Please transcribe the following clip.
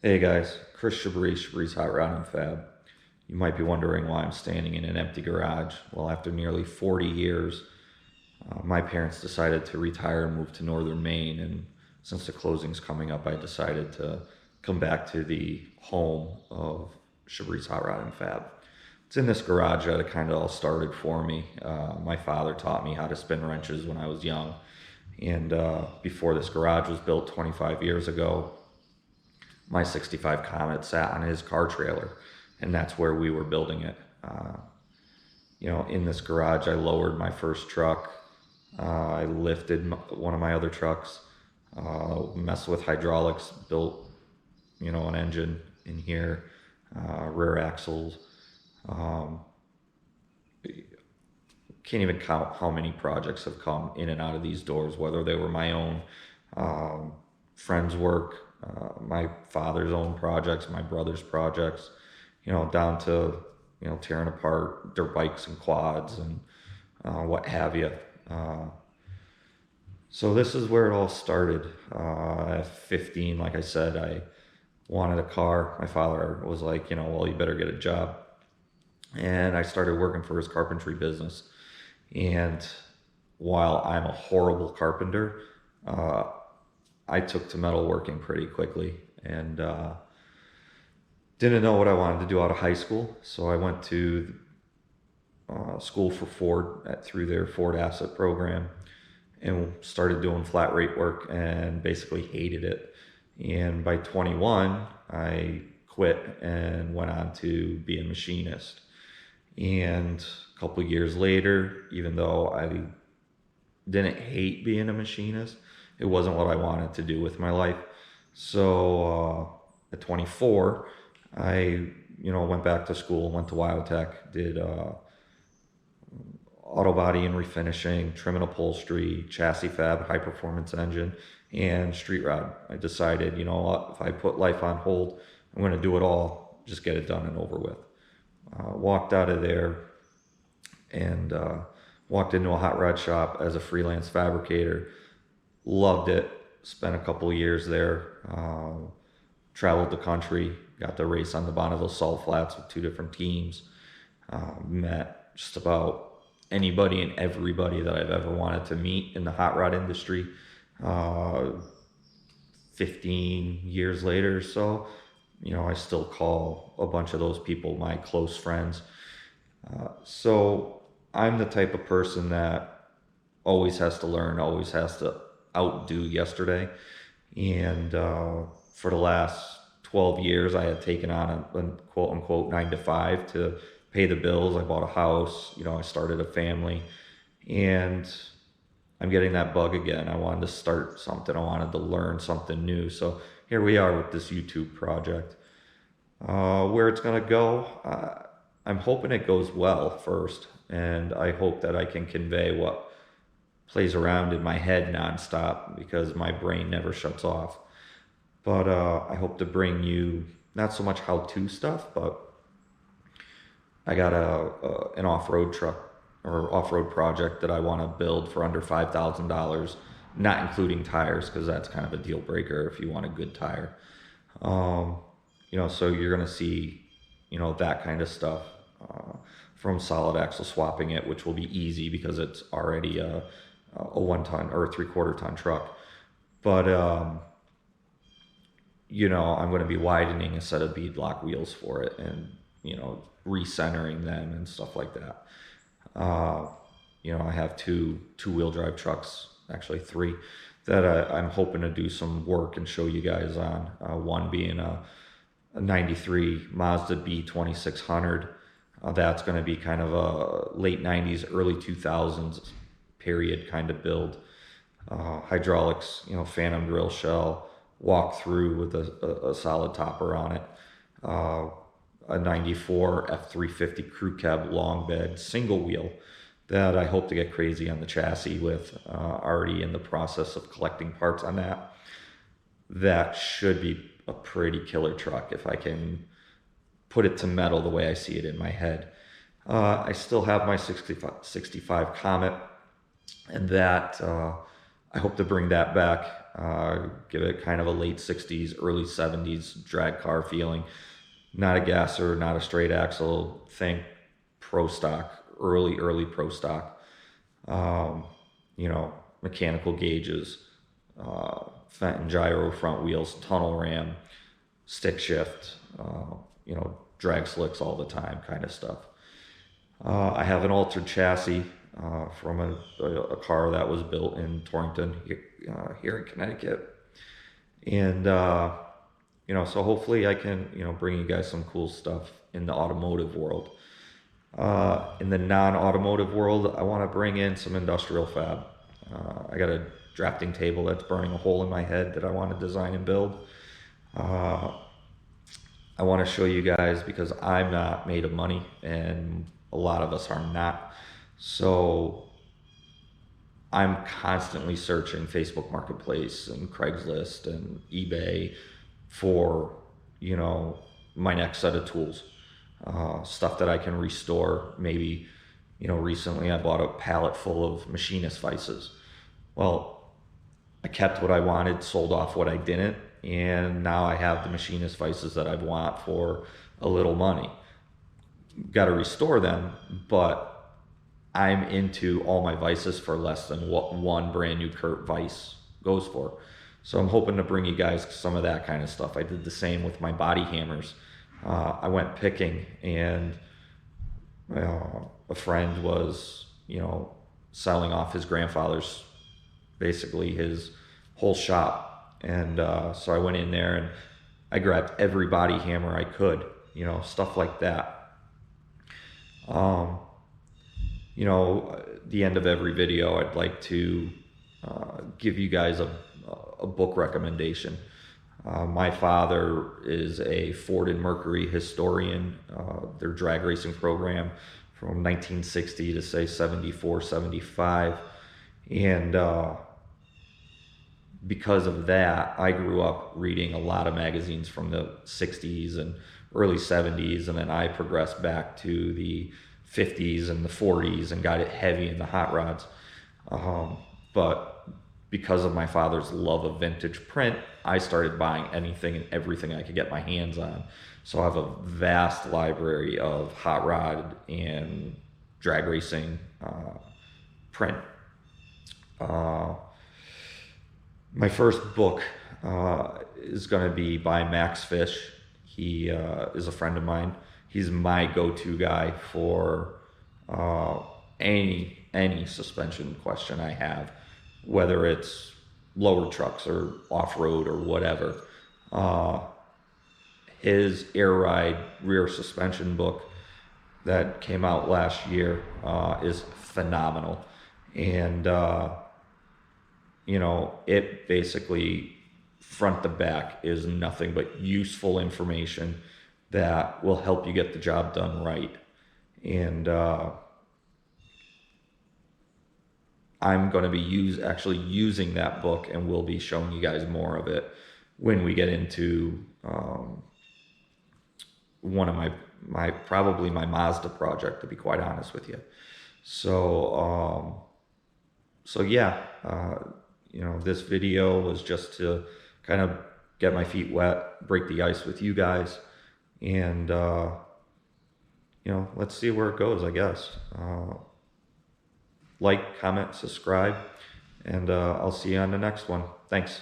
Hey guys, Chris Chabre, Chabre's Hot Rod and Fab. You might be wondering why I'm standing in an empty garage. Well, after nearly 40 years, my parents decided to retire and move to northern Maine, and since the closing's coming up, I decided to come back to the home of Chabre's Hot Rod and Fab. It's in this garage that it kind of all started for me. My father taught me how to spin wrenches when I was young, and before this garage was built 25 years ago, my 65 Comet sat on his car trailer, and that's where we were building it. In this garage, I lowered my first truck. I lifted one of my other trucks, messed with hydraulics, built, an engine in here, rear axles. Um, can't even count how many projects have come in and out of these doors, whether they were my own, friends' work, my father's own projects, my brother's projects, down to, tearing apart dirt bikes and quads and what have you. Uh, so this is where it all started. At 15, like I said, I wanted a car. My father was like, well, you better get a job. And I started working for his carpentry business. And while I'm a horrible carpenter, uh, I took to metalworking pretty quickly and didn't know what I wanted to do out of high school. So I went to school for Ford through their Ford Asset program and started doing flat rate work and basically hated it. And by 21, I quit and went on to be a machinist. And a couple of years later, even though I didn't hate being a machinist, it wasn't what I wanted to do with my life. So at 24, I went back to school, went to Wyotech, did auto body and refinishing, trim and upholstery, chassis fab, high performance engine, and street rod. I decided, if I put life on hold, I'm going to do it all, just get it done and over with. Walked out of there and walked into a hot rod shop as a freelance fabricator. Loved it. Spent a couple of years there. Traveled the country. Got to race on the Bonneville Salt Flats with two different teams. Met just about anybody and everybody that I've ever wanted to meet in the hot rod industry. 15 years later or so, I still call a bunch of those people my close friends. So I'm the type of person that always has to learn, always has to outdo yesterday. And for the last 12 years, I had taken on a quote unquote 9 to 5 to pay the bills. I bought a house, I started a family, and I'm getting that bug again. I wanted to start something, I wanted to learn something new. So here we are with this YouTube project. Where it's going to go, I'm hoping it goes well first, and I hope that I can convey what plays around in my head nonstop because my brain never shuts off. But I hope to bring you not so much how-to stuff, but I got an off-road truck or off-road project that I want to build for under $5,000, not including tires, because that's kind of a deal breaker if you want a good tire. So you're going to see, that kind of stuff, from solid axle swapping it, which will be easy because it's already a 1 ton or a 3/4 ton truck. But, I'm going to be widening a set of beadlock wheels for it and, recentering them and stuff like that. I have two-wheel drive trucks, actually three, that I'm hoping to do some work and show you guys on. One being a 93 Mazda B2600. That's going to be kind of a late 90s, early 2000s period kind of build. Hydraulics, phantom grill shell, walk through with a solid topper on it. A 94 F350 crew cab long bed single wheel that I hope to get crazy on the chassis with. Already in the process of collecting parts on that. That should be a pretty killer truck if I can put it to metal the way I see it in my head. I still have my 65 Comet, and that I hope to bring that back. Give it kind of a late 60s, early 70s drag car feeling. Not a gasser, not a straight axle. Think pro stock, early pro stock. You know, mechanical gauges, Fenton gyro front wheels, tunnel ram, stick shift, you know, drag slicks all the time kind of stuff. I have an altered chassis from a car that was built in Torrington here in Connecticut. And, you know, so hopefully I can, you know, bring you guys some cool stuff in the automotive world. In the non-automotive world, I want to bring in some industrial fab. I got a drafting table that's burning a hole in my head that I want to design and build. I want to show you guys, because I'm not made of money and a lot of us are not. So I'm constantly searching Facebook Marketplace and Craigslist and eBay for, you know, my next set of tools. Stuff that I can restore. Maybe, you know, recently I bought a pallet full of machinist vices. Well, I kept what I wanted, sold off what I didn't, and now I have the machinist vices that I want for a little money. Got to restore them, but I'm into all my vices for less than what one brand new Kurt vice goes for. So I'm hoping to bring you guys some of that kind of stuff. I did the same with my body hammers. I went picking, and a friend was, you know, selling off his grandfather's, basically his whole shop. And so I went in there and I grabbed every body hammer I could, you know, stuff like that. You know, at the end of every video, I'd like to give you guys a book recommendation. My father is a Ford and Mercury historian. Their drag racing program from 1960 to say 74, 75. And because of that, I grew up reading a lot of magazines from the 60s and early 70s, and then I progressed back to the 50s and the 40s and got it heavy in the hot rods. But because of my father's love of vintage print, I started buying anything and everything I could get my hands on. So I have a vast library of hot rod and drag racing print. My first book is going to be by Max Fish. He is a friend of mine. He's my go-to guy for any suspension question I have, whether it's lower trucks or off-road or whatever. His air ride rear suspension book that came out last year is phenomenal. And, you know, it basically, front to back, is nothing but useful information that will help you get the job done right. And I'm going to be actually using that book, and we'll be showing you guys more of it when we get into one of probably my Mazda project, to be quite honest with you. So yeah, you know, this video was just to kind of get my feet wet, break the ice with you guys, and you know, let's see where it goes, I guess. Like, comment, subscribe, and I'll see you on the next one. Thanks.